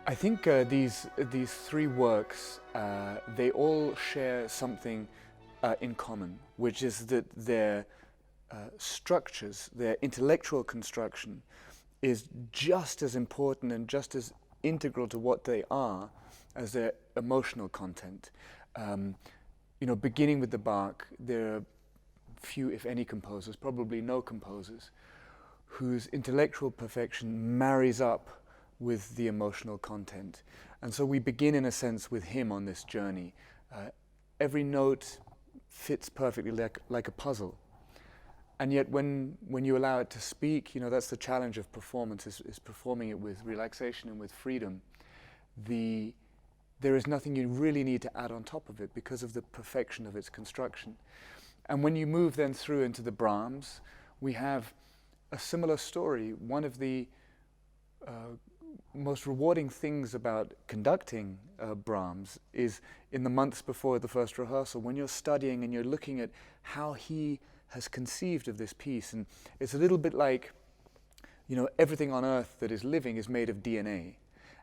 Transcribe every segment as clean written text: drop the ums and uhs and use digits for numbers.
I think these three works, they all share something in common, which is that their structures, their intellectual construction, is just as important and just as integral to what they are as their emotional content. Beginning with the Bach, there are few, if any, composers, probably no composers, whose intellectual perfection marries up with the emotional content. And so we begin, in a sense, with him on this journey. Every note fits perfectly like a puzzle. And yet when you allow it to speak, that's the challenge of performance, is performing it with relaxation and with freedom. There is nothing you really need to add on top of it because of the perfection of its construction. And when you move then through into the Brahms, we have a similar story. One of the most rewarding things about conducting Brahms is in the months before the first rehearsal, when you're studying and you're looking at how he has conceived of this piece. And it's a little bit like, everything on earth that is living is made of DNA.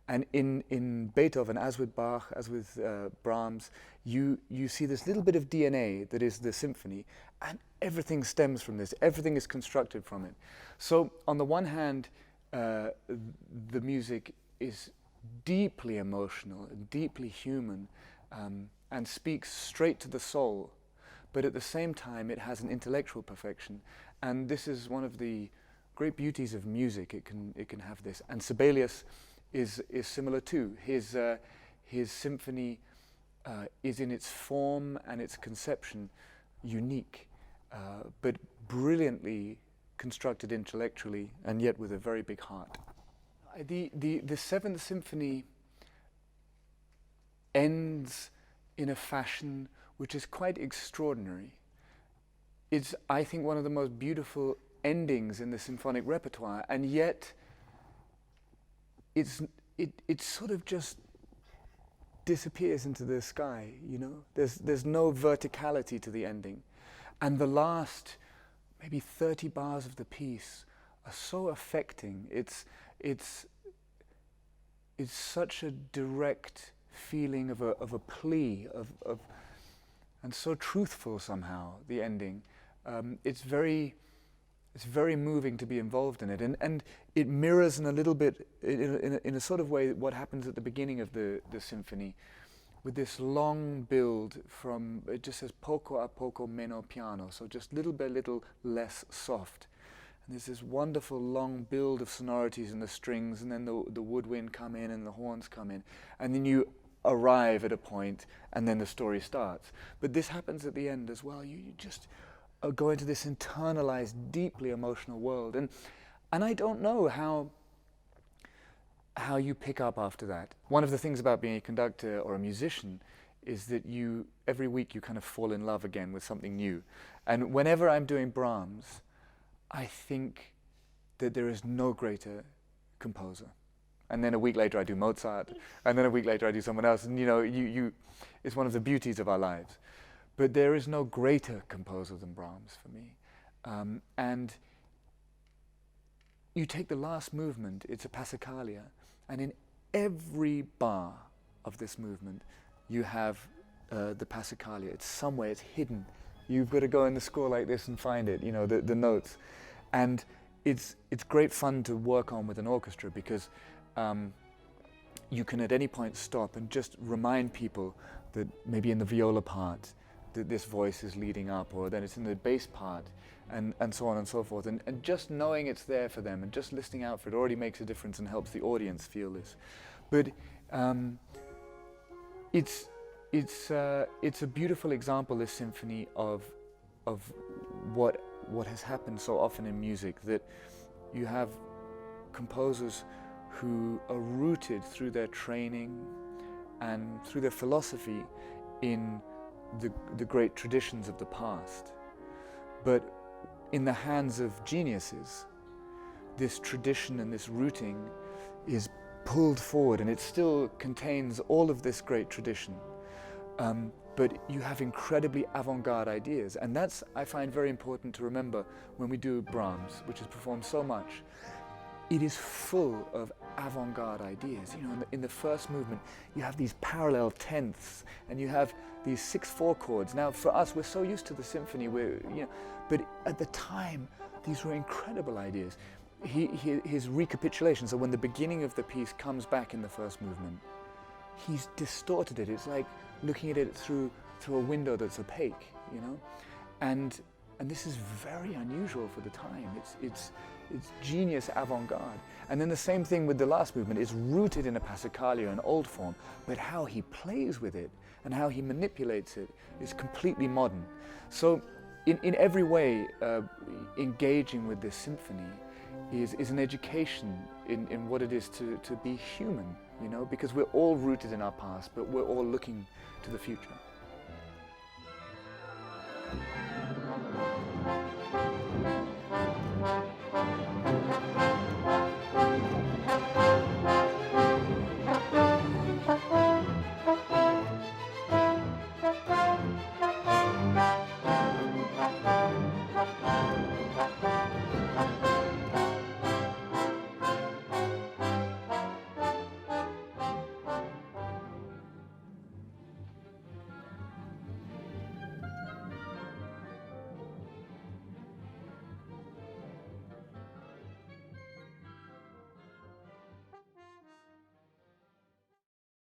And in Beethoven, as with Bach, as with Brahms, you see this little bit of DNA that is the symphony, and everything stems from this. Everything is constructed from it. So on the one hand, the music is deeply emotional, deeply human, and speaks straight to the soul. But at the same time, it has an intellectual perfection. And this is one of the great beauties of music. It can have this. And Sibelius is similar too. His symphony is in its form and its conception unique, but brilliantly constructed intellectually, and yet with a very big heart. The Seventh Symphony ends in a fashion which is quite extraordinary. It's, I think, one of the most beautiful endings in the symphonic repertoire, and yet it sort of just disappears into the sky. There's no verticality to the ending, and the last maybe 30 bars of the piece are so affecting. It's such a direct feeling of a plea of and so truthful somehow, the ending. It's very moving to be involved in it, and it mirrors in a little bit, in a sort of way, what happens at the beginning of the symphony, with this long build from, it just says poco a poco meno piano, so just little by little less soft. And there's this wonderful long build of sonorities in the strings, and then the woodwind come in and the horns come in, and then you arrive at a point, and then the story starts. But this happens at the end as well. You just go into this internalized, deeply emotional world, and I don't know how you pick up after that. One of the things about being a conductor or a musician is that every week you kind of fall in love again with something new. And whenever I'm doing Brahms, I think that there is no greater composer. And then a week later I do Mozart, and then a week later I do someone else, and it's one of the beauties of our lives. But there is no greater composer than Brahms for me. And you take the last movement, it's a Passacaglia, and in every bar of this movement you have the Passacaglia. It's somewhere, it's hidden. You've got to go in the score like this and find it, the notes. And it's great fun to work on with an orchestra, because you can at any point stop and just remind people that maybe in the viola part that this voice is leading up, or then it's in the bass part, and so on and so forth. And just knowing it's there for them and just listening out for it already makes a difference and helps the audience feel this. But it's a beautiful example, this symphony, of what has happened so often in music, that you have composers who are rooted through their training and through their philosophy in the great traditions of the past. But in the hands of geniuses, this tradition and this rooting is pulled forward, and it still contains all of this great tradition. But you have incredibly avant-garde ideas, and that's, I find, very important to remember when we do Brahms, which is performed so much. it is full of avant-garde ideas. You know, in the first movement, you have these parallel tenths, and you have these 6/4 chords. Now, for us, we're so used to the symphony, but at the time, these were incredible ideas. His recapitulation, so when the beginning of the piece comes back in the first movement, he's distorted it. It's like looking at it through a window that's opaque, you know, and this is very unusual for the time. It's genius avant-garde. And then the same thing with the last movement. It's rooted in a passacaglia, an old form, but how he plays with it and how he manipulates it is completely modern. So in every way, engaging with this symphony is an education in what it is to be human, you know, because we're all rooted in our past, but we're all looking to the future.